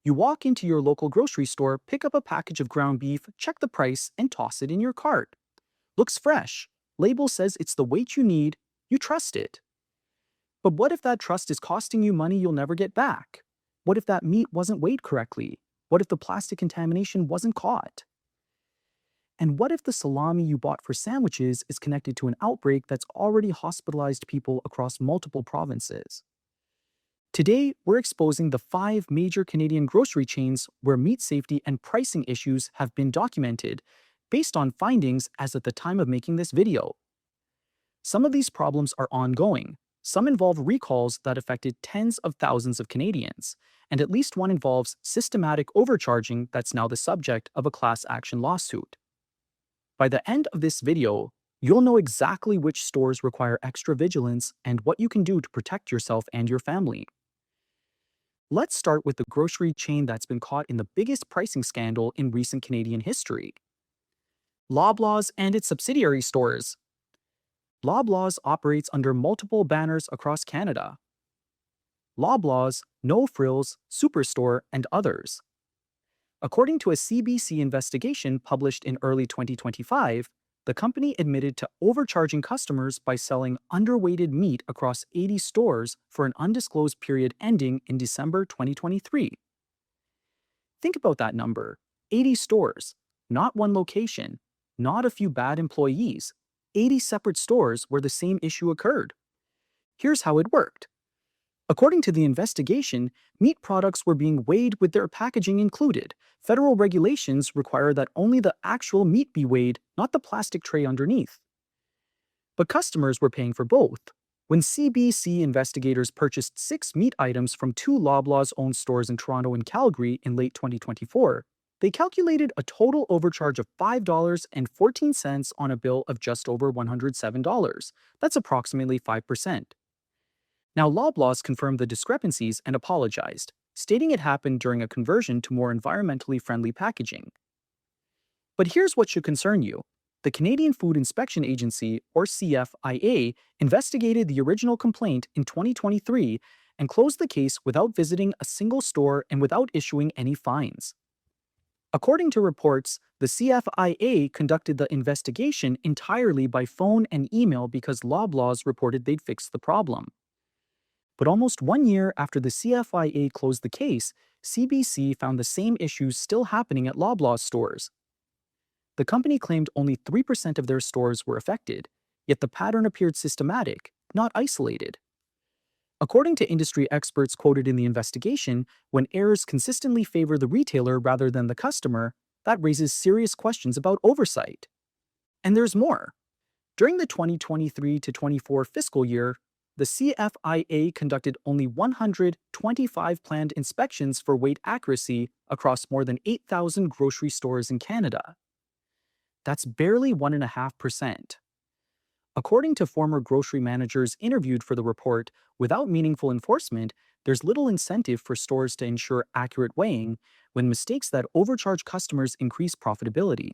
You walk into your local grocery store, pick up a package of ground beef, check the price, and toss it in your cart. Looks fresh. Label says it's the weight you need. You trust it. But what if that trust is costing you money you'll never get back? What if that meat wasn't weighed correctly? What if the plastic contamination wasn't caught? And what if the salami you bought for sandwiches is connected to an outbreak that's already hospitalized people across multiple provinces? Today, we're exposing the 5 major Canadian grocery chains where meat safety and pricing issues have been documented, based on findings as at the time of making this video. Some of these problems are ongoing. Some involve recalls that affected tens of thousands of Canadians, and at least one involves systematic overcharging that's now the subject of a class action lawsuit. By the end of this video, you'll know exactly which stores require extra vigilance and what you can do to protect yourself and your family. Let's start with the grocery chain that's been caught in the biggest pricing scandal in recent Canadian history. Loblaws and its subsidiary stores. Loblaws operates under multiple banners across Canada. Loblaws, No Frills, Superstore, and others. According to a CBC investigation published in early 2025, the company admitted to overcharging customers by selling underweighted meat across 80 stores for an undisclosed period ending in December 2023. Think about that number: 80 stores, not one location, not a few bad employees, 80 separate stores where the same issue occurred. Here's how it worked. According to the investigation, meat products were being weighed with their packaging included. Federal regulations require that only the actual meat be weighed, not the plastic tray underneath. But customers were paying for both. When CBC investigators purchased 6 meat items from 2 Loblaws-owned stores in Toronto and Calgary in late 2024, they calculated a total overcharge of $5.14 on a bill of just over $107. That's approximately 5%. Now, Loblaws confirmed the discrepancies and apologized, stating it happened during a conversion to more environmentally friendly packaging. But here's what should concern you. The Canadian Food Inspection Agency, or CFIA, investigated the original complaint in 2023 and closed the case without visiting a single store and without issuing any fines. According to reports, the CFIA conducted the investigation entirely by phone and email because Loblaws reported they'd fixed the problem. But almost 1 year after the CFIA closed the case, CBC found the same issues still happening at Loblaws stores. The company claimed only 3% of their stores were affected, yet the pattern appeared systematic, not isolated. According to industry experts quoted in the investigation, when errors consistently favor the retailer rather than the customer, that raises serious questions about oversight. And there's more. During the 2023 to 24 fiscal year, the CFIA conducted only 125 planned inspections for weight accuracy across more than 8,000 grocery stores in Canada. That's barely 1.5%. According to former grocery managers interviewed for the report, without meaningful enforcement, there's little incentive for stores to ensure accurate weighing when mistakes that overcharge customers increase profitability.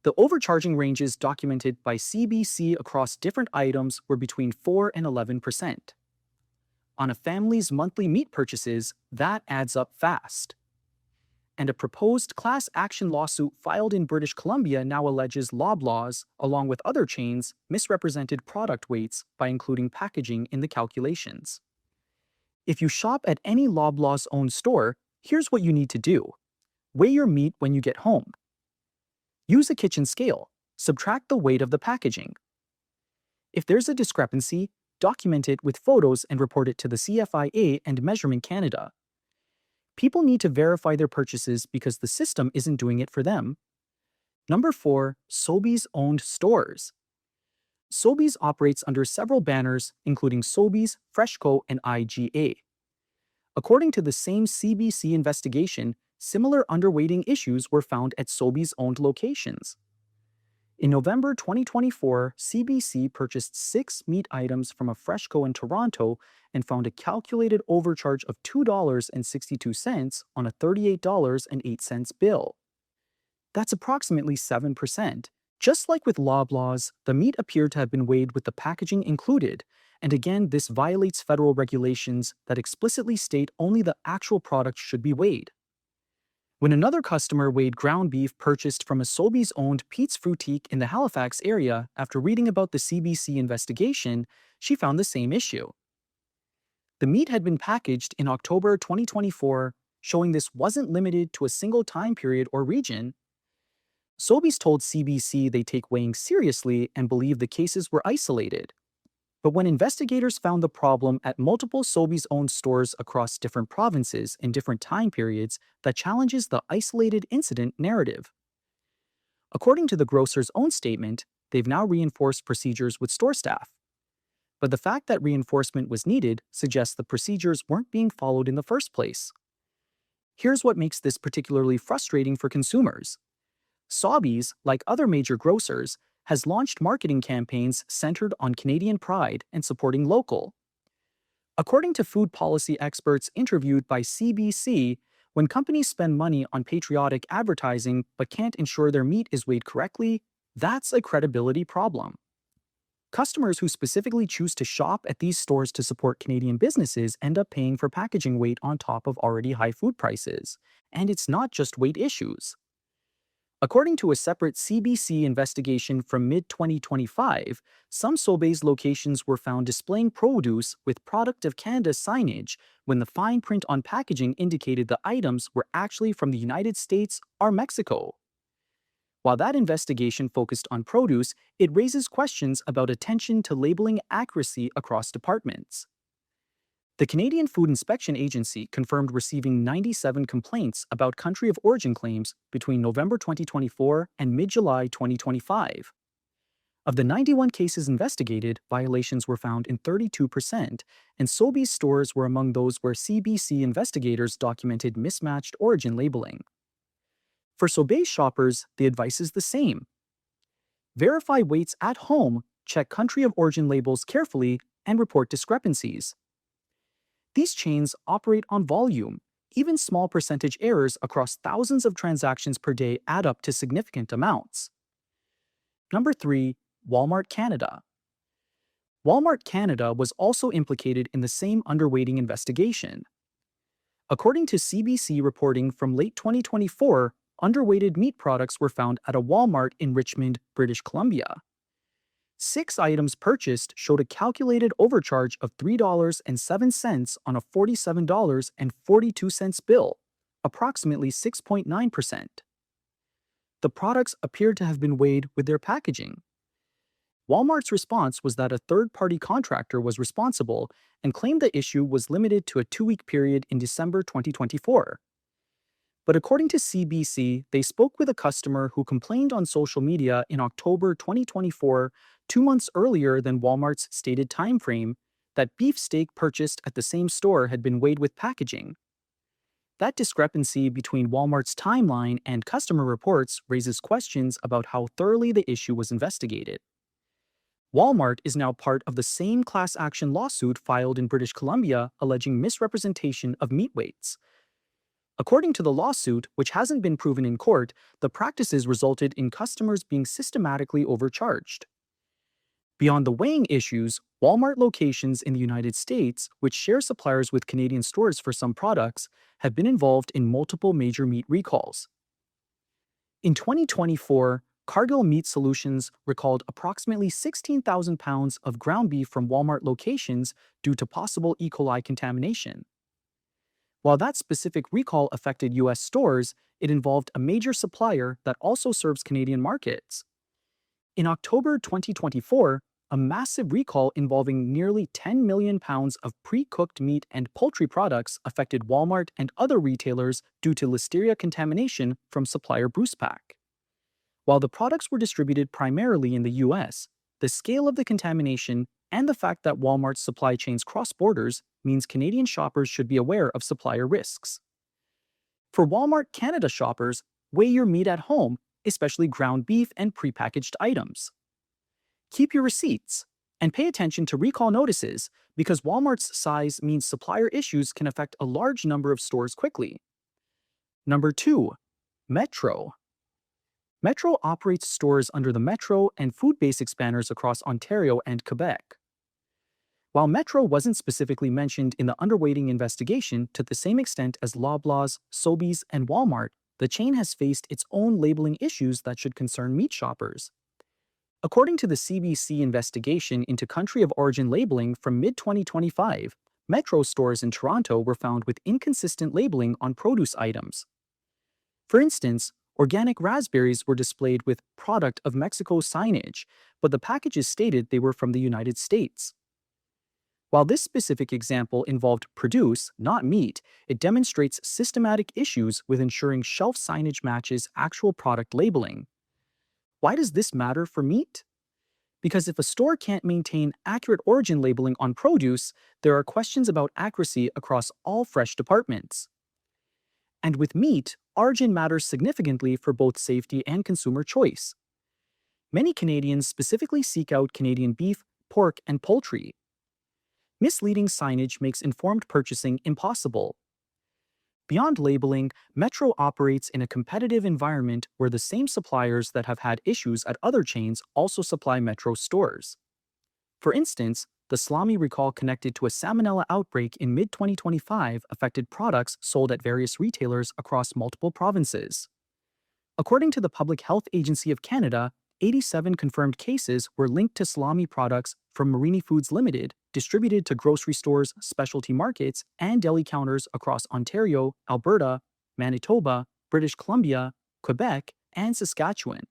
The overcharging ranges documented by CBC across different items were between 4 and 11%. On a family's monthly meat purchases, that adds up fast. And a proposed class action lawsuit filed in British Columbia now alleges Loblaws, along with other chains, misrepresented product weights by including packaging in the calculations. If you shop at any Loblaws-owned store, here's what you need to do. Weigh your meat when you get home. Use a kitchen scale. Subtract the weight of the packaging. If there's a discrepancy, document it with photos and report it to the CFIA and Measurement Canada. People need to verify their purchases because the system isn't doing it for them. Number 4, Sobeys-owned stores. Sobeys operates under several banners, including Sobeys, Freshco, and IGA. According to the same CBC investigation, similar underweighting issues were found at Sobeys-owned locations. In November 2024, CBC purchased 6 meat items from a Freshco in Toronto and found a calculated overcharge of $2.62 on a $38.08 bill. That's approximately 7%, Just like with Loblaws, the meat appeared to have been weighed with the packaging included, and again, this violates federal regulations that explicitly state only the actual product should be weighed. When another customer weighed ground beef purchased from a Sobeys owned Pete's Frutique in the Halifax area after reading about the CBC investigation, she found the same issue. The meat had been packaged in October 2024, showing this wasn't limited to a single time period or region. Sobeys told CBC they take weighing seriously and believe the cases were isolated. But when investigators found the problem at multiple Sobeys owned stores across different provinces in different time periods, that challenges the isolated incident narrative. According to the grocer's own statement, they've now reinforced procedures with store staff. But the fact that reinforcement was needed suggests the procedures weren't being followed in the first place. Here's what makes this particularly frustrating for consumers. Sobeys, like other major grocers, has launched marketing campaigns centered on Canadian pride and supporting local. According to food policy experts interviewed by CBC, when companies spend money on patriotic advertising but can't ensure their meat is weighed correctly, that's a credibility problem. Customers who specifically choose to shop at these stores to support Canadian businesses end up paying for packaging weight on top of already high food prices. And it's not just weight issues. According to a separate CBC investigation from mid-2025, some Sobeys locations were found displaying produce with Product of Canada signage when the fine print on packaging indicated the items were actually from the United States or Mexico. While that investigation focused on produce, it raises questions about attention to labeling accuracy across departments. The Canadian Food Inspection Agency confirmed receiving 97 complaints about country of origin claims between November 2024 and mid-July 2025. Of the 91 cases investigated, violations were found in 32%, and Sobeys stores were among those where CBC investigators documented mismatched origin labeling. For Sobeys shoppers, the advice is the same. Verify weights at home, check country of origin labels carefully, and report discrepancies. These chains operate on volume. Even small percentage errors across thousands of transactions per day add up to significant amounts. Number 3. Walmart Canada. Walmart Canada was also implicated in the same underweighting investigation. According to CBC reporting from late 2024, underweighted meat products were found at a Walmart in Richmond, British Columbia. 6 items purchased showed a calculated overcharge of $3.07 on a $47.42 bill, approximately 6.9%. The products appeared to have been weighed with their packaging. Walmart's response was that a third-party contractor was responsible and claimed the issue was limited to a 2-week period in December 2024. But according to CBC, they spoke with a customer who complained on social media in October 2024, 2 months earlier than Walmart's stated timeframe, that beef steak purchased at the same store had been weighed with packaging. That discrepancy between Walmart's timeline and customer reports raises questions about how thoroughly the issue was investigated. Walmart is now part of the same class action lawsuit filed in British Columbia alleging misrepresentation of meat weights. According to the lawsuit, which hasn't been proven in court, the practices resulted in customers being systematically overcharged. Beyond the weighing issues, Walmart locations in the United States, which share suppliers with Canadian stores for some products, have been involved in multiple major meat recalls. In 2024, Cargill Meat Solutions recalled approximately 16,000 pounds of ground beef from Walmart locations due to possible E. coli contamination. While that specific recall affected U.S. stores, it involved a major supplier that also serves Canadian markets. In October 2024, a massive recall involving nearly 10 million pounds of pre-cooked meat and poultry products affected Walmart and other retailers due to listeria contamination from supplier Brucepac. While the products were distributed primarily in the U.S., the scale of the contamination and the fact that Walmart's supply chains cross borders means Canadian shoppers should be aware of supplier risks. For Walmart Canada shoppers, weigh your meat at home, especially ground beef and prepackaged items. Keep your receipts and pay attention to recall notices because Walmart's size means supplier issues can affect a large number of stores quickly. Number 2. Metro. Metro operates stores under the Metro and Food Basics banners across Ontario and Quebec. While Metro wasn't specifically mentioned in the underweighting investigation to the same extent as Loblaws, Sobeys, and Walmart, the chain has faced its own labeling issues that should concern meat shoppers. According to the CBC investigation into country of origin labeling from mid 2025, Metro stores in Toronto were found with inconsistent labeling on produce items. For instance, organic raspberries were displayed with product of Mexico signage, but the packages stated they were from the United States. While this specific example involved produce, not meat, it demonstrates systematic issues with ensuring shelf signage matches actual product labeling. Why does this matter for meat? Because if a store can't maintain accurate origin labeling on produce, there are questions about accuracy across all fresh departments. And with meat, origin matters significantly for both safety and consumer choice. Many Canadians specifically seek out Canadian beef, pork, and poultry. Misleading signage makes informed purchasing impossible. Beyond labeling, Metro operates in a competitive environment where the same suppliers that have had issues at other chains also supply Metro stores. For instance, the salami recall connected to a salmonella outbreak in mid 2025 affected products sold at various retailers across multiple provinces. According to the Public Health Agency of Canada, 87 confirmed cases were linked to salami products from Marini Foods Limited, distributed to grocery stores, specialty markets, and deli counters across Ontario, Alberta, Manitoba, British Columbia, Quebec, and Saskatchewan.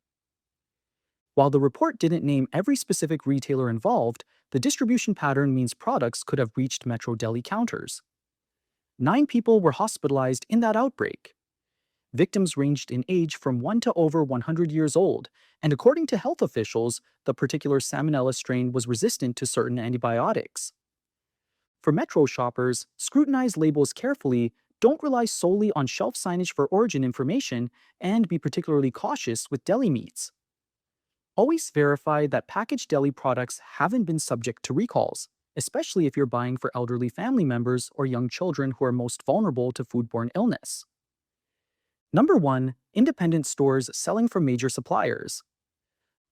While the report didn't name every specific retailer involved, the distribution pattern means products could have reached Metro deli counters. 9 people were hospitalized in that outbreak. Victims ranged in age from 1 to over 100 years old, and according to health officials, the particular salmonella strain was resistant to certain antibiotics. For Metro shoppers, scrutinize labels carefully, don't rely solely on shelf signage for origin information, and be particularly cautious with deli meats. Always verify that packaged deli products haven't been subject to recalls, especially if you're buying for elderly family members or young children who are most vulnerable to foodborne illness. Number 1. Independent stores selling from major suppliers.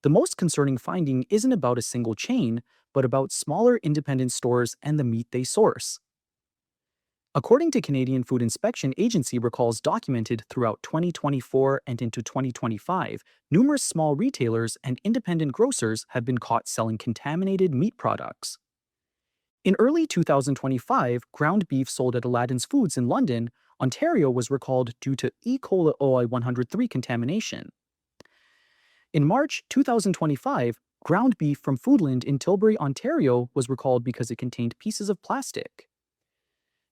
The most concerning finding isn't about a single chain, but about smaller independent stores and the meat they source. According to Canadian Food Inspection Agency recalls documented throughout 2024 and into 2025, numerous small retailers and independent grocers have been caught selling contaminated meat products. In early 2025, ground beef sold at Aladdin's Foods in London, Ontario was recalled due to E. coli 103 contamination. In March 2025, ground beef from Foodland in Tilbury, Ontario was recalled because it contained pieces of plastic.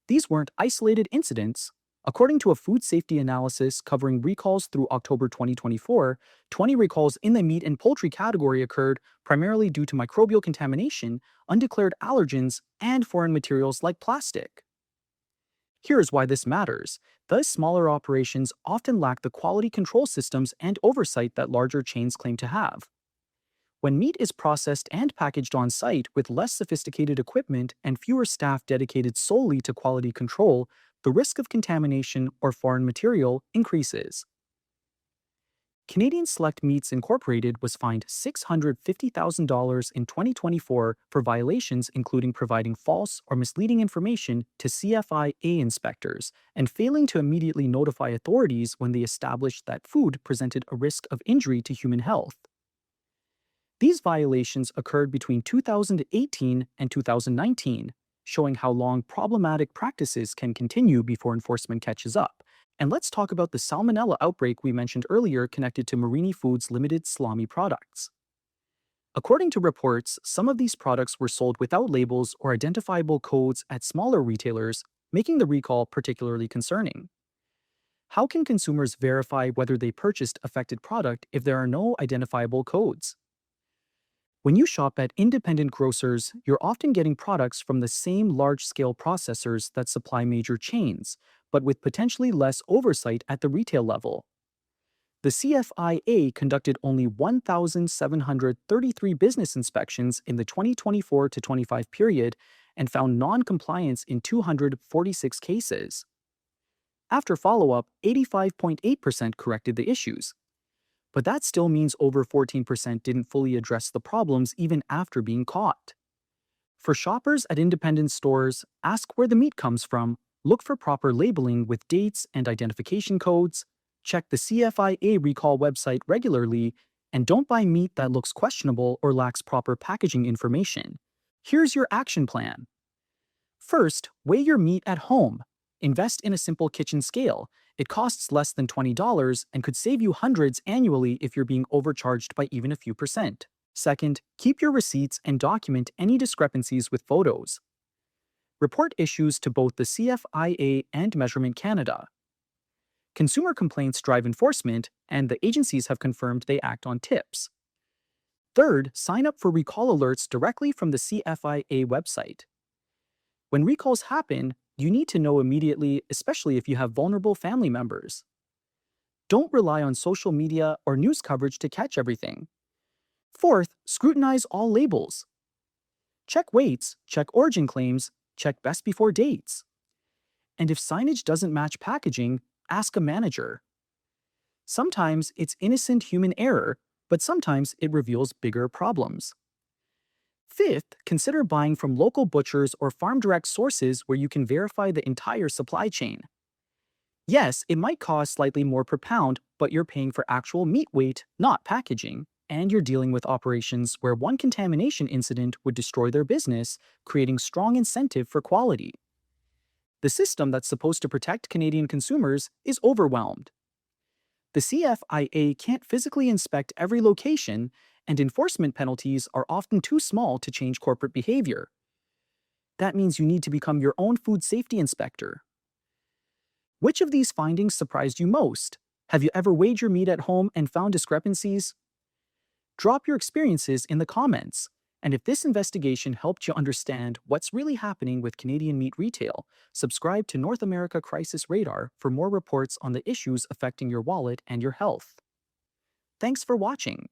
These weren't isolated incidents. According to a food safety analysis covering recalls through October 2024, 20 recalls in the meat and poultry category occurred primarily due to microbial contamination, undeclared allergens, and foreign materials like plastic. Here's why this matters. Thus, smaller operations often lack the quality control systems and oversight that larger chains claim to have. When meat is processed and packaged on site with less sophisticated equipment and fewer staff dedicated solely to quality control, the risk of contamination or foreign material increases. Canadian Select Meats Incorporated was fined $650,000 in 2024 for violations including providing false or misleading information to CFIA inspectors and failing to immediately notify authorities when they established that food presented a risk of injury to human health. These violations occurred between 2018 and 2019, showing how long problematic practices can continue before enforcement catches up. And let's talk about the salmonella outbreak we mentioned earlier connected to Marini Foods Limited salami products. According to reports, some of these products were sold without labels or identifiable codes at smaller retailers, making the recall particularly concerning. How can consumers verify whether they purchased affected product if there are no identifiable codes? When you shop at independent grocers, you're often getting products from the same large-scale processors that supply major chains, but with potentially less oversight at the retail level. The CFIA conducted only 1,733 business inspections in the 2024 to 25 period and found non-compliance in 246 cases. After follow-up, 85.8% corrected the issues. but that still means over 14% didn't fully address the problems even after being caught. For shoppers at independent stores, ask where the meat comes from, look for proper labeling with dates and identification codes, check the CFIA recall website regularly, and don't buy meat that looks questionable or lacks proper packaging information. Here's your action plan. First, weigh your meat at home. Invest in a simple kitchen scale. It costs less than $20 and could save you hundreds annually if you're being overcharged by even a few percent. Second, keep your receipts and document any discrepancies with photos. Report issues to both the CFIA and Measurement Canada. Consumer complaints drive enforcement, and the agencies have confirmed they act on tips. Third, sign up for recall alerts directly from the CFIA website. When recalls happen, you need to know immediately, especially if you have vulnerable family members. Don't rely on social media or news coverage to catch everything. Fourth, scrutinize all labels. Check weights, check origin claims, check best before dates. And if signage doesn't match packaging, ask a manager. Sometimes it's innocent human error, but sometimes it reveals bigger problems. Fifth, consider buying from local butchers or farm direct sources where you can verify the entire supply chain. Yes, it might cost slightly more per pound, but you're paying for actual meat weight, not packaging, and you're dealing with operations where one contamination incident would destroy their business, creating strong incentive for quality. The system that's supposed to protect Canadian consumers is overwhelmed. The CFIA can't physically inspect every location, and enforcement penalties are often too small to change corporate behavior. That means you need to become your own food safety inspector. Which of these findings surprised you most? Have you ever weighed your meat at home and found discrepancies? Drop your experiences in the comments. And if this investigation helped you understand what's really happening with Canadian meat retail, subscribe to North America Crisis Radar for more reports on the issues affecting your wallet and your health. Thanks for watching.